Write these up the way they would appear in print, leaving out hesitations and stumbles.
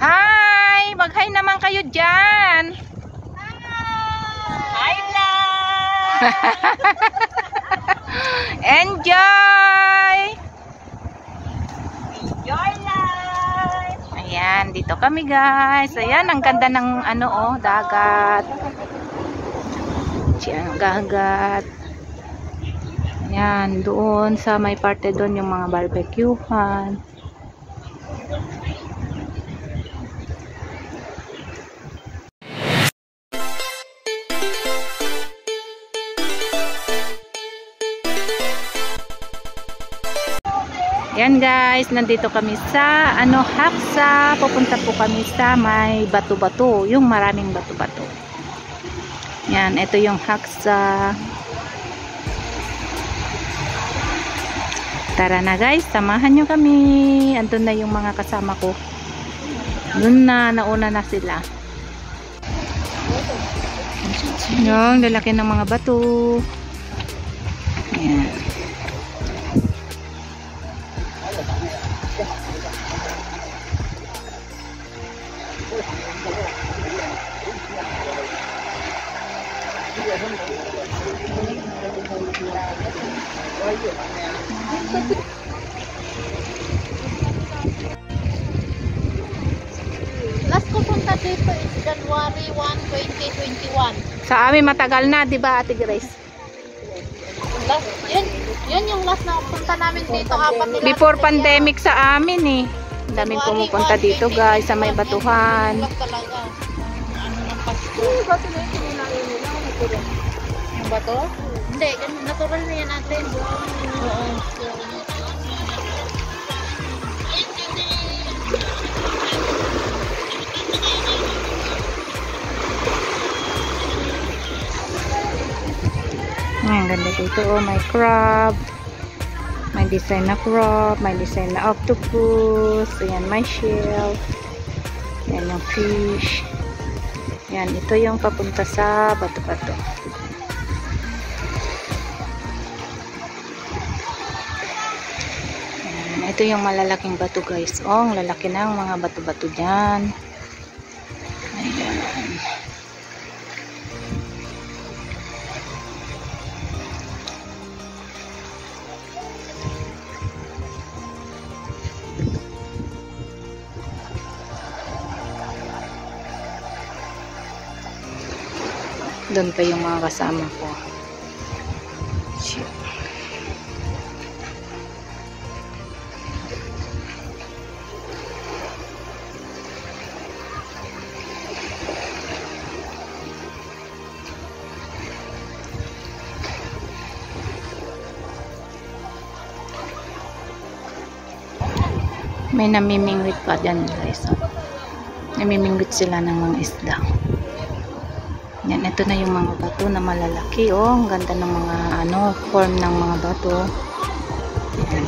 Hi! Mag-hi naman kayo dyan! Hi vlog! Enjoy! Enjoy life! Ayan, dito kami guys. Ayan, ang ganda ng ano oh, dagat. Diyan, gagat. Ayan, doon sa may parte doon yung mga barbecuehan. Yan guys, nandito kami sa Haksa. Pupunta po kami sa may bato-bato, yung maraming bato-bato. Yan, ito yung Haksa. Tara na guys, samahan nyo kami. Andun na yung mga kasama ko. Doon na, nauna na sila. Yung lalaki ng mga bato. Yan. Last ko punta dito is January 1, 2021. Sa amin matagal na, 'di ba, Ate Grace? Last, yun yung last na punta namin dito. Before pandemic sa amin eh. Ang daming pumupunta dito guys sa may batuhan. Talaga. Ano ng Pasko? Yung bato? Hindi, natural na yan natin. Oo. Ang ganda dito oh, may crab. May design na crab, may design na octopus. Ayan, may shell. Ayan yung fish. Ayan, ito yung papunta sa bato-bato. Ayan, ito yung malalaking bato guys. Oh, ang lalaki ng mga bato-bato dyan. Ayan. Doon pa yung mga kasama ko. May namimingwit pa dyan guys. Namimingwit sila ng mga isda. Yan, ito na yung mga bato na malalaki. Oh, ang ganda ng mga form ng mga bato. Yan.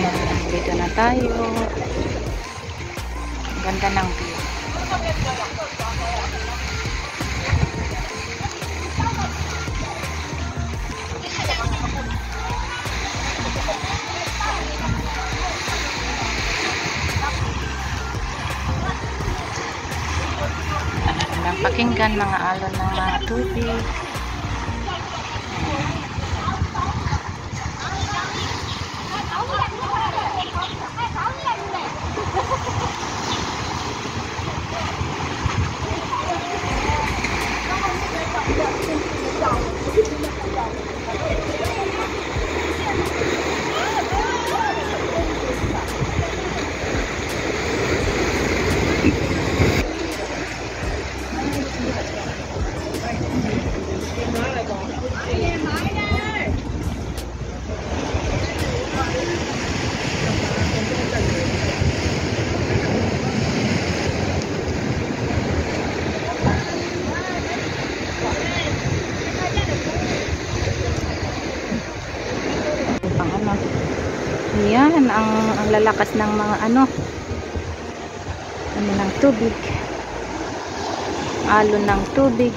Yan, dito na tayo. Ang ganda ng view. Pakinggan mga alon ng mga tubig. Ayan, ang lalakas ng mga ng tubig. alon ng tubig.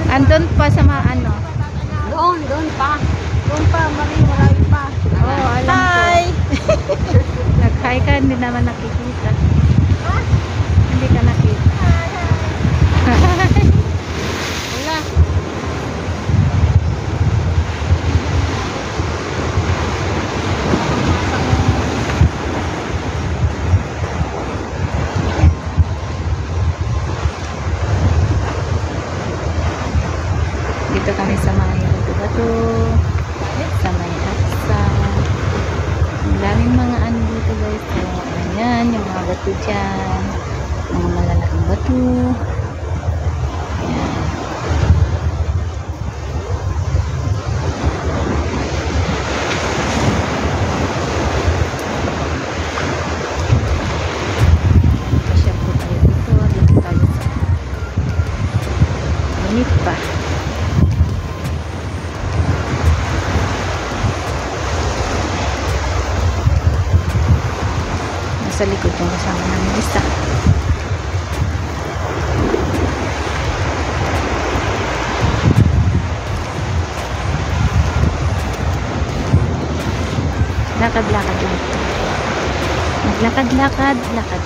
Andun pa sa mga ano? Doon pa. Doon pa, marami pa. Oo, alam ko. Nag-hi ka, hindi naman nakikita. Hindi ka nakita. Wala. Dito kami sa mga bato-bato, sa may aksa. Ang daming mga ano dito guys. So, ayan, yung mga bato dyan. Mga malalaking bato. Ayan. Pasyal po tayo dito. Dito tayo sa init pa. Sa likod yung kasama namin isa. Lakad-lakad lang ito. Maglakad-lakad, lakad.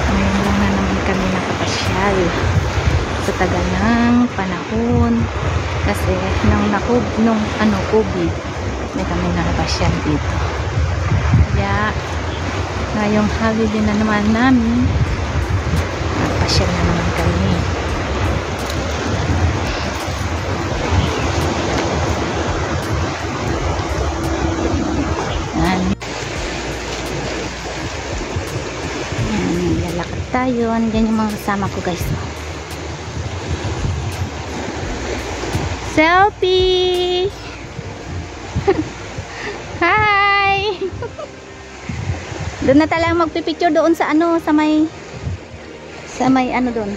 Ngayon lang na naman kami nakapasyal. Sa tagal ng panahon kasi nung COVID may kami nakapasyal dito, kaya ngayong holiday na naman namin nakapasyal na naman kami. Yan, lalakad tayo. Andyan yung mga kasama ko guys. Selfie! Hi! Doon na talagang magpipicture doon sa ano, sa may ano doon.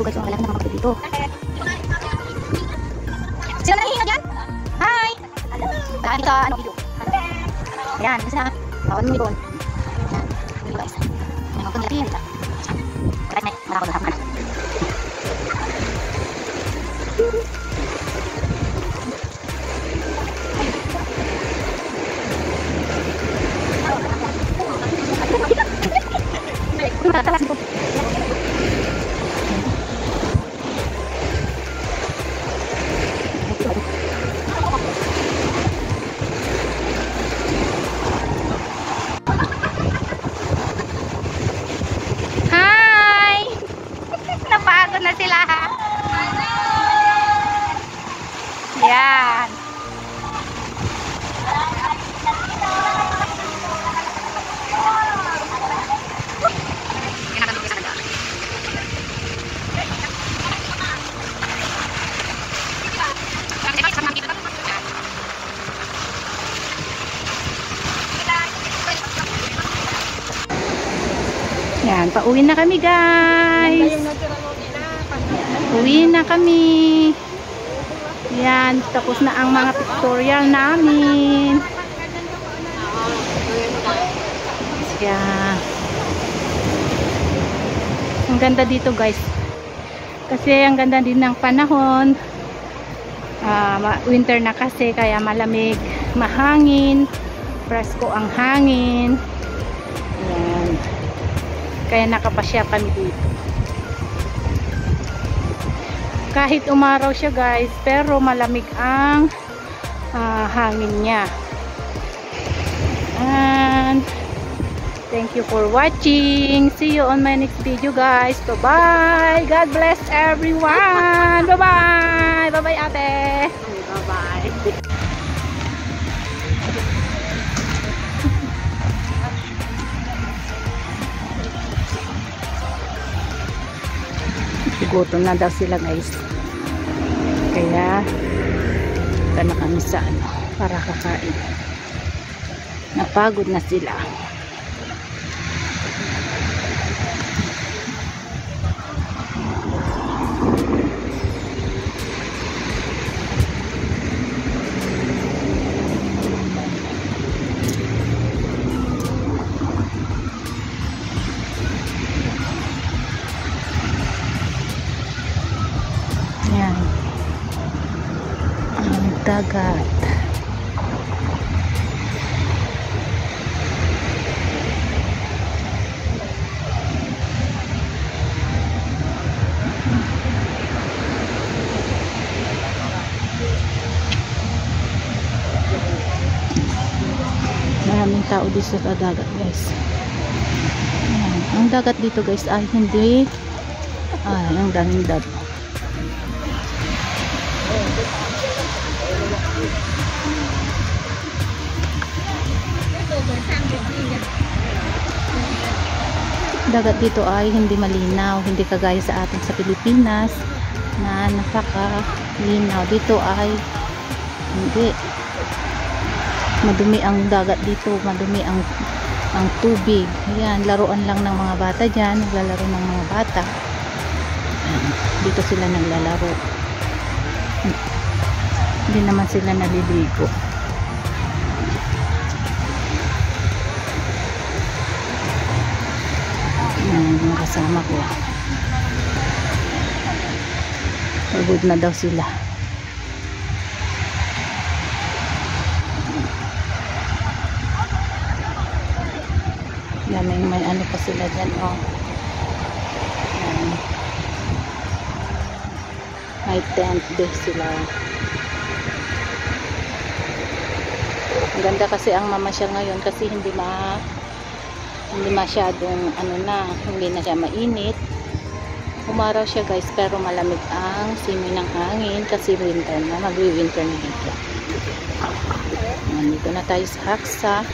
Guys, wala na dito. Sino nanghihinga dyan? Hi! Daan ka, ano, video. Ayan, kasi na. Tawad mo doon. Ayan, video guys. Ayan, huwag kong nilapin. Kahit na, matakot na hapan. Matalas ko. Na sila ha. Yan. Yan, pauwi na kami guys. Uwi na kami. Yan, tapos na ang mga pictorial namin. Yan. Ang ganda dito guys. Kasi ang ganda din ng panahon. Winter na kasi, kaya malamig, mahangin, presko ang hangin. Ayan. Kaya nakapasya kami dito. Kahit umaraw siya guys, pero malamig ang hangin niya. And thank you for watching. See you on my next video guys. Bye-bye. God bless everyone. Bye-bye. Bye-bye ate. Bye-bye. Gutom na daw sila guys. Kaya punta na kami sa para kakain. Napagod na sila. Yan. Ang dagat. Maraming tao dito sa dagat guys. Ayan. Ang dagat dito guys ay hindi ang daming dab. Dagat dito ay hindi malinaw, hindi kagaya sa atin sa Pilipinas na napakalinaw. Dito ay hindi. Madumi ang dagat dito, madumi ang tubig. Ayan, laruan lang ng mga bata dyan, naglalaro ng mga bata. Ayan, dito sila naglalaro. Hindi naman sila naliligo. Ayan, yung kasama ko. Pagod na daw sila. May ano pa sila dyan, oh. May tent din sila. Ang ganda kasi ang mamasyal ngayon kasi hindi masyadong hindi na siya mainit. Umaraw siya guys, pero malamig ang simoy ng hangin kasi winter na, magwi-winter na dito. Nandito na tayo sa Haksa.